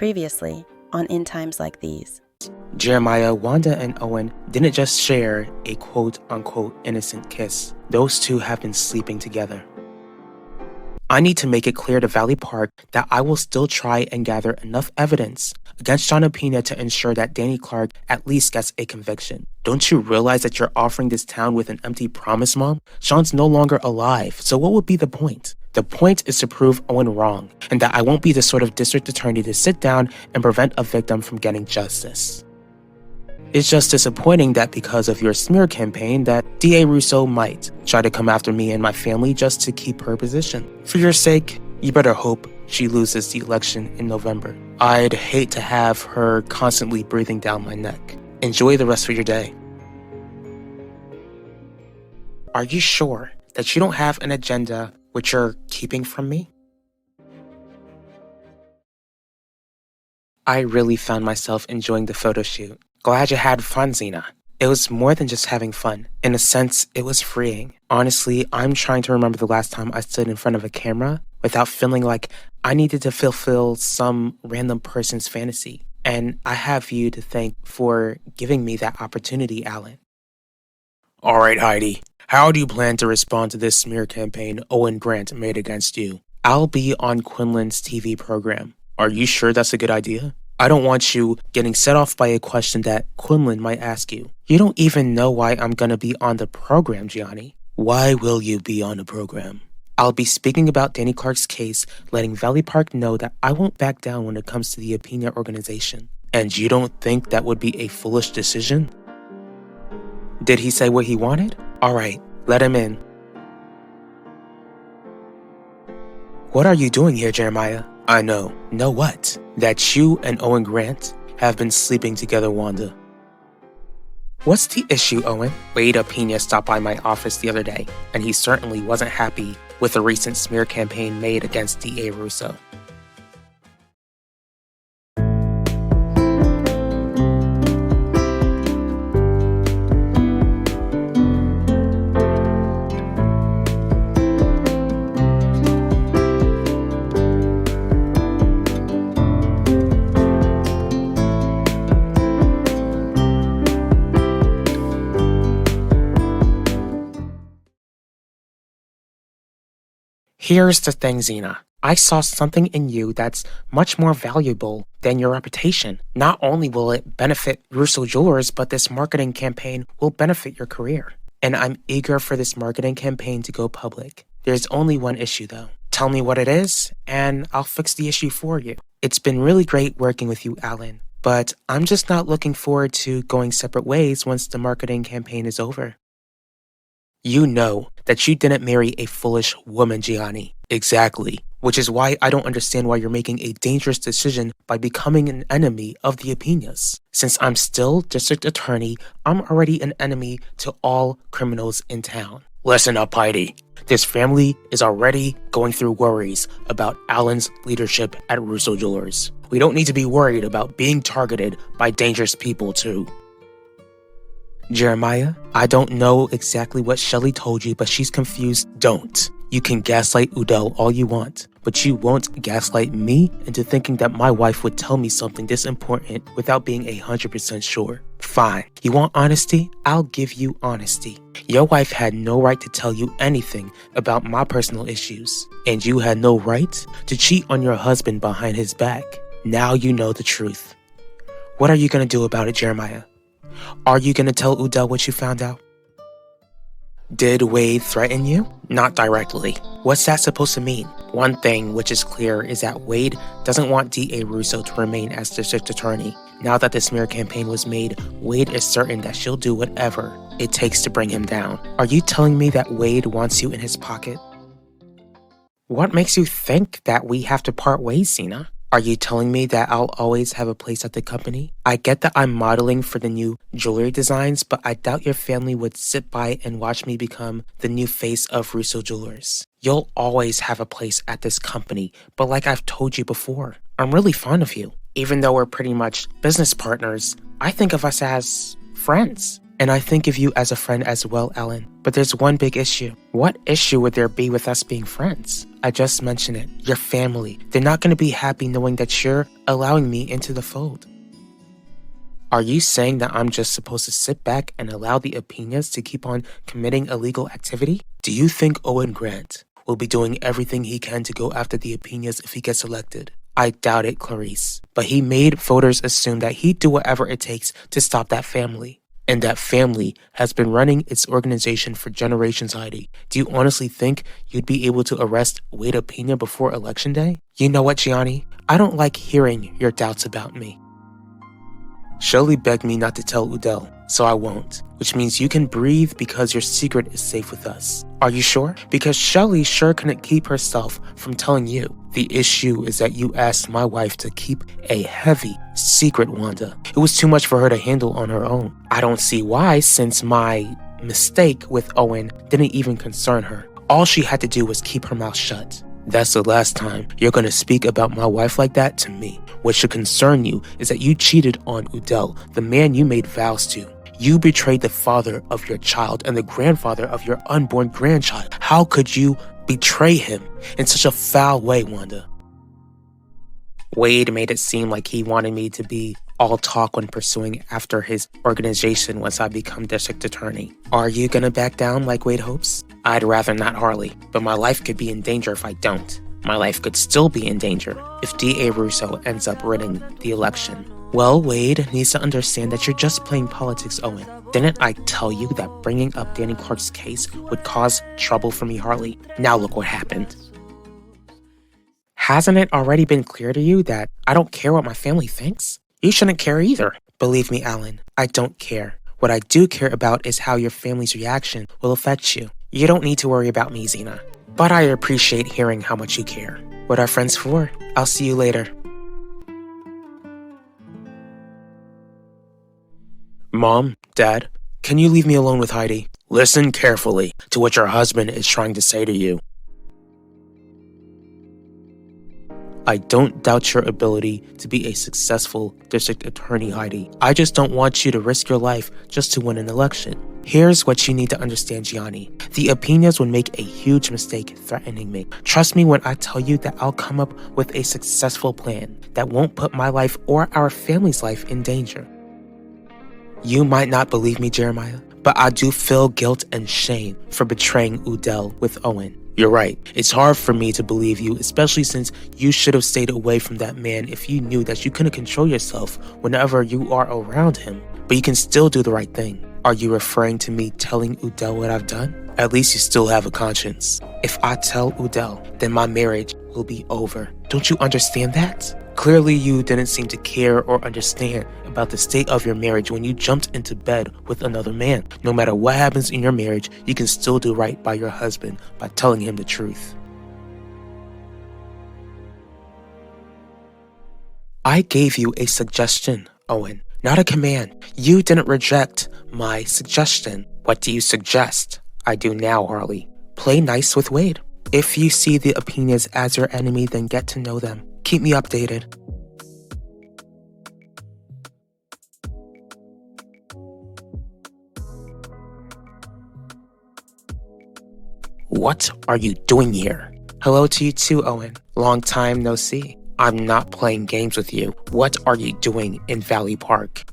Previously on In Times Like These. Jeremiah, Wanda, and Owen didn't just share a quote-unquote innocent kiss. Those two have been sleeping together. I need to make it clear to Valley Park that I will still try and gather enough evidence against Sean Pena to ensure that Danny Clark at least gets a conviction. Don't you realize that you're offering this town with an empty promise, Mom? Sean's no longer alive, so what would be the point? The point is to prove Owen wrong, and that I won't be the sort of district attorney to sit down and prevent a victim from getting justice. It's just disappointing that because of your smear campaign that D.A. Russo might try to come after me and my family just to keep her position. For your sake, you better hope she loses the election in November. I'd hate to have her constantly breathing down my neck. Enjoy the rest of your day. Are you sure that you don't have an agenda which you're keeping from me? I really found myself enjoying the photo shoot. Glad you had fun, Zena. It was more than just having fun. In a sense, it was freeing. Honestly, I'm trying to remember the last time I stood in front of a camera without feeling like I needed to fulfill some random person's fantasy. And I have you to thank for giving me that opportunity, Alan. Alright, Heidi. How do you plan to respond to this smear campaign Owen Grant made against you? I'll be on Quinlan's TV program. Are you sure that's a good idea? I don't want you getting set off by a question that Quinlan might ask you. You don't even know why I'm gonna be on the program, Gianni. Why will you be on the program? I'll be speaking about Danny Clark's case, letting Valley Park know that I won't back down when it comes to the Pena organization. And you don't think that would be a foolish decision? Did he say what he wanted? Alright, let him in. What are you doing here, Jeremiah? I know. Know what? That you and Owen Grant have been sleeping together, Wanda. What's the issue, Owen? Wade Pena stopped by my office the other day, and he certainly wasn't happy with the recent smear campaign made against D.A. Russo. Here's the thing, Zena. I saw something in you that's much more valuable than your reputation. Not only will it benefit Russo Jewelers, but this marketing campaign will benefit your career. And I'm eager for this marketing campaign to go public. There's only one issue, though. Tell me what it is, and I'll fix the issue for you. It's been really great working with you, Alan, but I'm just not looking forward to going separate ways once the marketing campaign is over. You know that you didn't marry a foolish woman, Gianni. Exactly. Which is why I don't understand why you're making a dangerous decision by becoming an enemy of the Penas. Since I'm still district attorney, I'm already an enemy to all criminals in town. Listen up, Heidi. This family is already going through worries about Alan's leadership at Russo Jewelers. We don't need to be worried about being targeted by dangerous people, too. Jeremiah, I don't know exactly what Shelly told you, but she's confused. Don't. You can gaslight Udell all you want, but you won't gaslight me into thinking that my wife would tell me something this important without being 100% sure. Fine. You want honesty? I'll give you honesty. Your wife had no right to tell you anything about my personal issues, and you had no right to cheat on your husband behind his back. Now you know the truth. What are you gonna do about it, Jeremiah? Are you gonna tell Udell what you found out? Did Wade threaten you? Not directly. What's that supposed to mean? One thing which is clear is that Wade doesn't want D.A. Russo to remain as district attorney. Now that the smear campaign was made, Wade is certain that she'll do whatever it takes to bring him down. Are you telling me that Wade wants you in his pocket? What makes you think that we have to part ways, Zena? Are you telling me that I'll always have a place at the company? I get that I'm modeling for the new jewelry designs, but I doubt your family would sit by and watch me become the new face of Russo Jewelers. You'll always have a place at this company, but like I've told you before, I'm really fond of you. Even though we're pretty much business partners, I think of us as friends. And I think of you as a friend as well, Ellen. But there's one big issue. What issue would there be with us being friends? I just mentioned it. Your family. They're not going to be happy knowing that you're allowing me into the fold. Are you saying that I'm just supposed to sit back and allow the opinions to keep on committing illegal activity? Do you think Owen Grant will be doing everything he can to go after the opinions if he gets elected? I doubt it, Clarice. But he made voters assume that he'd do whatever it takes to stop that family. And that family has been running its organization for generations, Heidi. Do you honestly think you'd be able to arrest Wade Opinion before Election Day? You know what, Gianni? I don't like hearing your doubts about me. Shelley begged me not to tell Udell, so I won't. Which means you can breathe because your secret is safe with us. Are you sure? Because Shelley sure couldn't keep herself from telling you. The issue is that you asked my wife to keep a heavy secret, Wanda. It was too much for her to handle on her own. I don't see why, since my mistake with Owen didn't even concern her. All she had to do was keep her mouth shut. That's the last time you're going to speak about my wife like that to me. What should concern you is that you cheated on Udell, the man you made vows to. You betrayed the father of your child and the grandfather of your unborn grandchild. How could you betray him in such a foul way, Wanda? Wade made it seem like he wanted me to be all talk when pursuing after his organization once I become district attorney. Are you gonna back down like Wade hopes? I'd rather not, Harley, but my life could be in danger if I don't. My life could still be in danger if D.A. Russo ends up winning the election. Well, Wade needs to understand that you're just playing politics, Owen. Didn't I tell you that bringing up Danny Clark's case would cause trouble for me, Harley? Now look what happened. Hasn't it already been clear to you that I don't care what my family thinks? You shouldn't care either. Believe me, Alan, I don't care. What I do care about is how your family's reaction will affect you. You don't need to worry about me, Zena. But I appreciate hearing how much you care. What are friends for? I'll see you later. Mom, Dad, can you leave me alone with Heidi? Listen carefully to what your husband is trying to say to you. I don't doubt your ability to be a successful district attorney, Heidi. I just don't want you to risk your life just to win an election. Here's what you need to understand, Gianni. The opinions would make a huge mistake threatening me. Trust me when I tell you that I'll come up with a successful plan that won't put my life or our family's life in danger. You might not believe me, Jeremiah, but I do feel guilt and shame for betraying Udell with Owen. You're right. It's hard for me to believe you, especially since you should have stayed away from that man if you knew that you couldn't control yourself whenever you are around him. But you can still do the right thing. Are you referring to me telling Udell what I've done? At least you still have a conscience. If I tell Udell, then my marriage will be over. Don't you understand that? Clearly, you didn't seem to care or understand about the state of your marriage when you jumped into bed with another man. No matter what happens in your marriage, you can still do right by your husband by telling him the truth. I gave you a suggestion, Owen, not a command. You didn't reject my suggestion. What do you suggest? I do now, Harley. Play nice with Wade. If you see the opinions as your enemy, then get to know them. Keep me updated. What are you doing here? Hello to you too, Owen. Long time no see. I'm not playing games with you. What are you doing in Valley Park?